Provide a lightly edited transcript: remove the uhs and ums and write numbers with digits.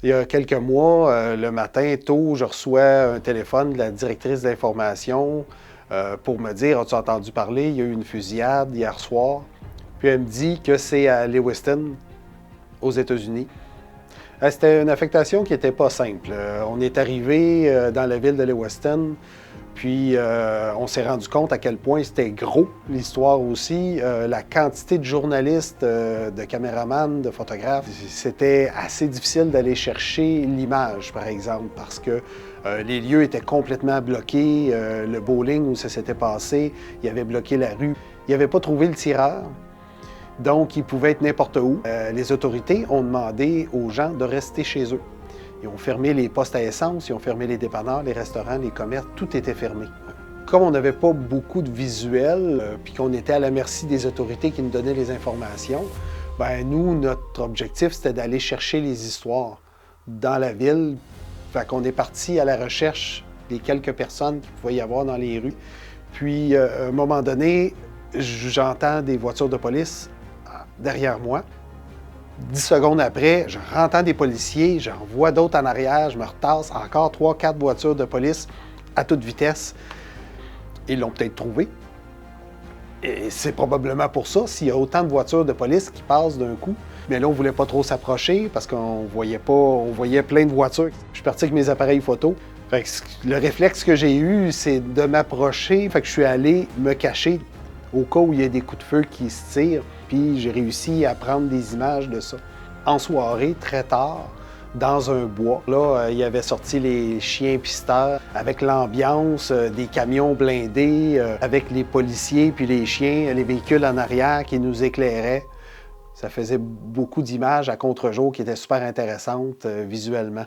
Il y a quelques mois, le matin, tôt, je reçois un téléphone de la directrice d'information pour me dire: As-tu entendu parler? Il y a eu une fusillade hier soir. Puis elle me dit que c'est à Lewiston, aux États-Unis. C'était une affectation qui n'était pas simple. On est arrivé dans la ville de Lewiston, puis on s'est rendu compte à quel point c'était gros, l'histoire aussi. La quantité de journalistes, de caméramans, de photographes, c'était assez difficile d'aller chercher l'image, par exemple, parce que les lieux étaient complètement bloqués. Le bowling où ça s'était passé, il avait bloqué la rue. Il n'avait pas trouvé le tireur. Donc, il pouvait être n'importe où. Les autorités ont demandé aux gens de rester chez eux. Ils ont fermé les postes à essence, ils ont fermé les dépanneurs, les restaurants, les commerces, tout était fermé. Comme on n'avait pas beaucoup de visuels, puis qu'on était à la merci des autorités qui nous donnaient les informations, bien nous, notre objectif, c'était d'aller chercher les histoires dans la ville. Fait qu'on est parti à la recherche des quelques personnes qu'il pouvait y avoir dans les rues. Puis, à un moment donné, j'entends des voitures de police derrière moi. 10 secondes après, je entends des policiers, j'en vois d'autres en arrière, je me retasse, encore 3-4 voitures de police à toute vitesse. Ils l'ont peut-être trouvé. Et c'est probablement pour ça, s'il y a autant de voitures de police qui passent d'un coup. Mais là, on ne voulait pas trop s'approcher parce qu'on voyait pas, on voyait plein de voitures. Je suis parti avec mes appareils photo. Fait que le réflexe que j'ai eu, c'est de m'approcher. Fait que je suis allé me cacher au cas où il y a des coups de feu qui se tirent. Puis j'ai réussi à prendre des images de ça. En soirée, très tard, dans un bois, là, il y avait sorti les chiens pisteurs avec l'ambiance, des camions blindés, avec les policiers puis les chiens, les véhicules en arrière qui nous éclairaient. Ça faisait beaucoup d'images à contre-jour qui étaient super intéressantes visuellement.